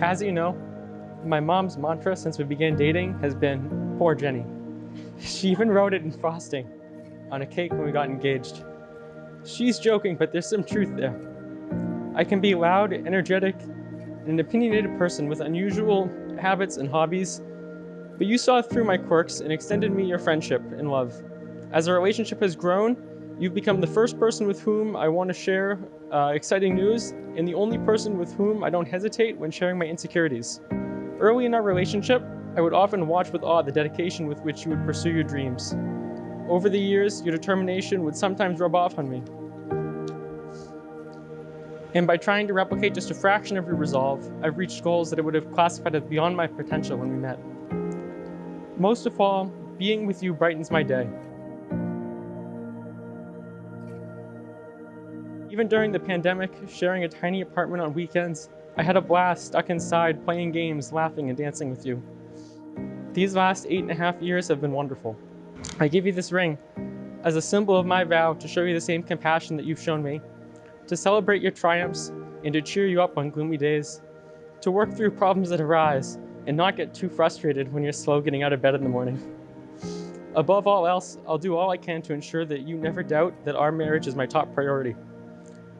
As you know, my mom's mantra since we began dating has been, poor Jenny. She even wrote it in frosting on a cake when we got engaged. She's joking, but there's some truth there. I can be loud, energetic, and an opinionated person with unusual habits and hobbies, but you saw through my quirks and extended me your friendship and love. As our relationship has grown, you've become the first person with whom I want to share exciting news, and the only person with whom I don't hesitate when sharing my insecurities. Early in our relationship, I would often watch with awe the dedication with which you would pursue your dreams. Over the years, your determination would sometimes rub off on me. And by trying to replicate just a fraction of your resolve, I've reached goals that I would have classified as beyond my potential when we met. Most of all, being with you brightens my day. Even during the pandemic, sharing a tiny apartment on weekends, I had a blast stuck inside, playing games, laughing, and dancing with you. These last 8.5 years have been wonderful. I give you this ring as a symbol of my vow to show you the same compassion that you've shown me, to celebrate your triumphs and to cheer you up on gloomy days, to work through problems that arise and not get too frustrated when you're slow getting out of bed in the morning. Above all else, I'll do all I can to ensure that you never doubt that our marriage is my top priority.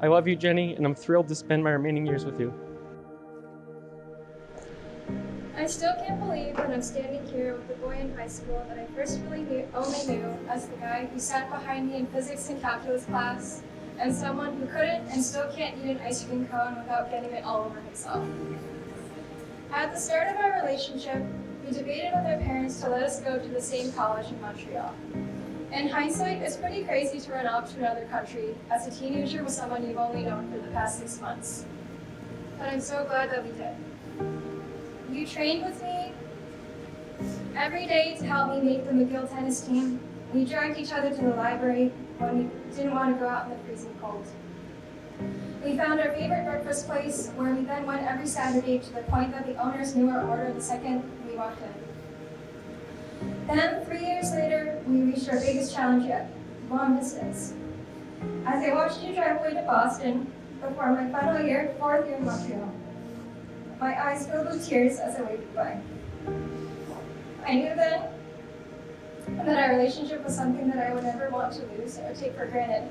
I love you, Jenny, and I'm thrilled to spend my remaining years with you. I still can't believe that I'm standing here with the boy in high school that I first really only knew as the guy who sat behind me in physics and calculus class, and someone who couldn't and still can't eat an ice cream cone without getting it all over himself. At the start of our relationship, we debated with our parents to let us go to the same college in Montreal. In hindsight, it's pretty crazy to run off to another country as a teenager with someone you've only known for the past 6 months. But I'm so glad that we did. You trained with me every day to help me make the McGill tennis team. We dragged each other to the library when we didn't want to go out in the freezing cold. We found our favorite breakfast place where we then went every Saturday to the point that the owners knew our order the second we walked in. Then, 3 years later, we reached our biggest challenge yet, long distance. As I watched you drive away to Boston before my final year, 4th year in Montreal, my eyes filled with tears as I waved goodbye. I knew then that our relationship was something that I would never want to lose or take for granted.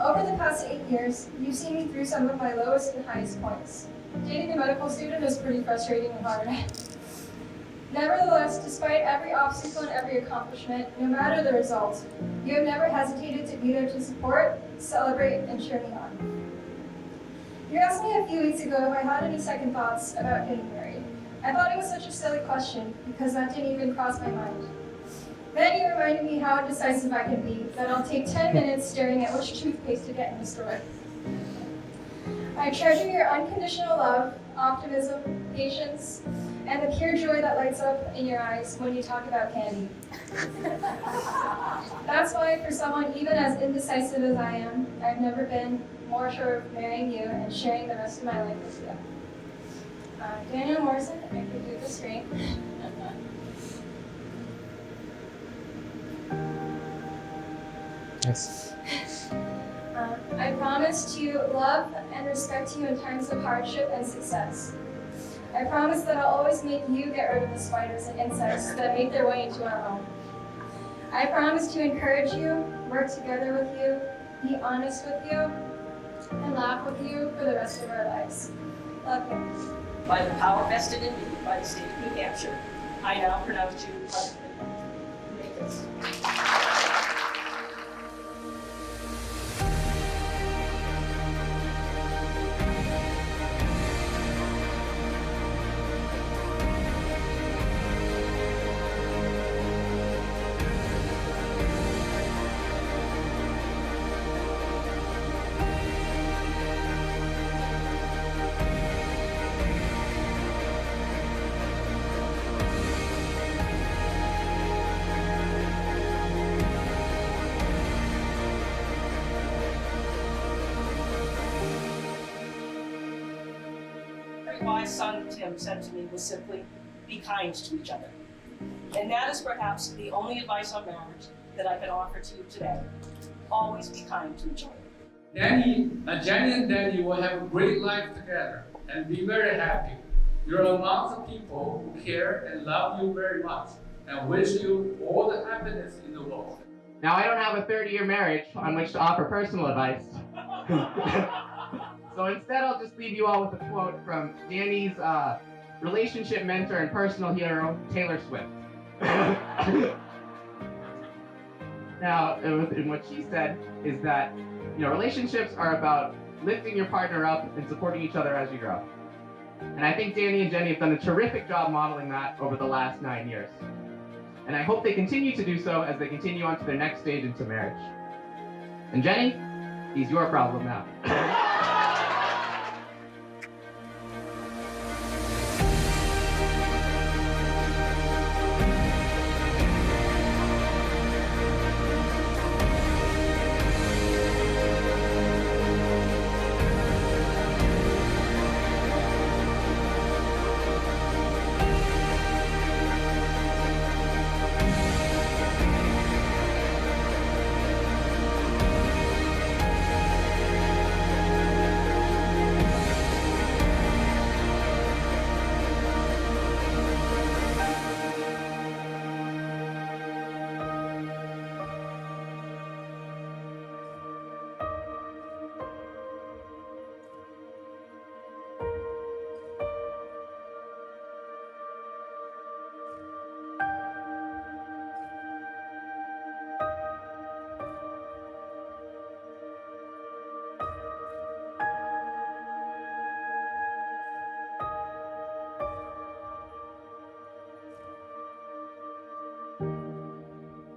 Over the past 8 years, you've seen me through some of my lowest and highest points. Dating a medical student is pretty frustrating and hard. Nevertheless, despite every obstacle and every accomplishment, no matter the result, you have never hesitated to be there to support, celebrate, and cheer me on. You asked me a few weeks ago if I had any second thoughts about getting married. I thought it was such a silly question because that didn't even cross my mind. Then you reminded me how indecisive I can be, that I'll take 10 minutes staring at which toothpaste to get in the store. I treasure your unconditional love, optimism, patience, and the pure joy that lights up in your eyes when you talk about candy. That's why, for someone even as indecisive as I am, I've never been more sure of marrying you and sharing the rest of my life with you. Daniel Morrison, I could do this ring. Yes. I promise to love and respect you in times of hardship and success. I promise that I'll always make you get rid of the spiders and insects that make their way into our home. I promise to encourage you, work together with you, be honest with you, and laugh with you for the rest of our lives. Love you. By the power vested in me by the state of New Hampshire, I now pronounce you husband and wife. My son Tim said to me was simply, be kind to each other. And that is perhaps the only advice on marriage that I can offer to you today. Always be kind to each other. Jenny and Danny will have a great life together and be very happy. You're amongst people who care and love you very much and wish you all the happiness in the world. Now, I don't have a 30-year marriage on which to offer personal advice. So instead, I'll just leave you all with a quote from Danny's relationship mentor and personal hero, Taylor Swift. Now, and what she said is that, relationships are about lifting your partner up and supporting each other as you grow. And I think Danny and Jenny have done a terrific job modeling that over the last 9 years. And I hope they continue to do so as they continue on to their next stage into marriage. And Jenny, he's your problem now.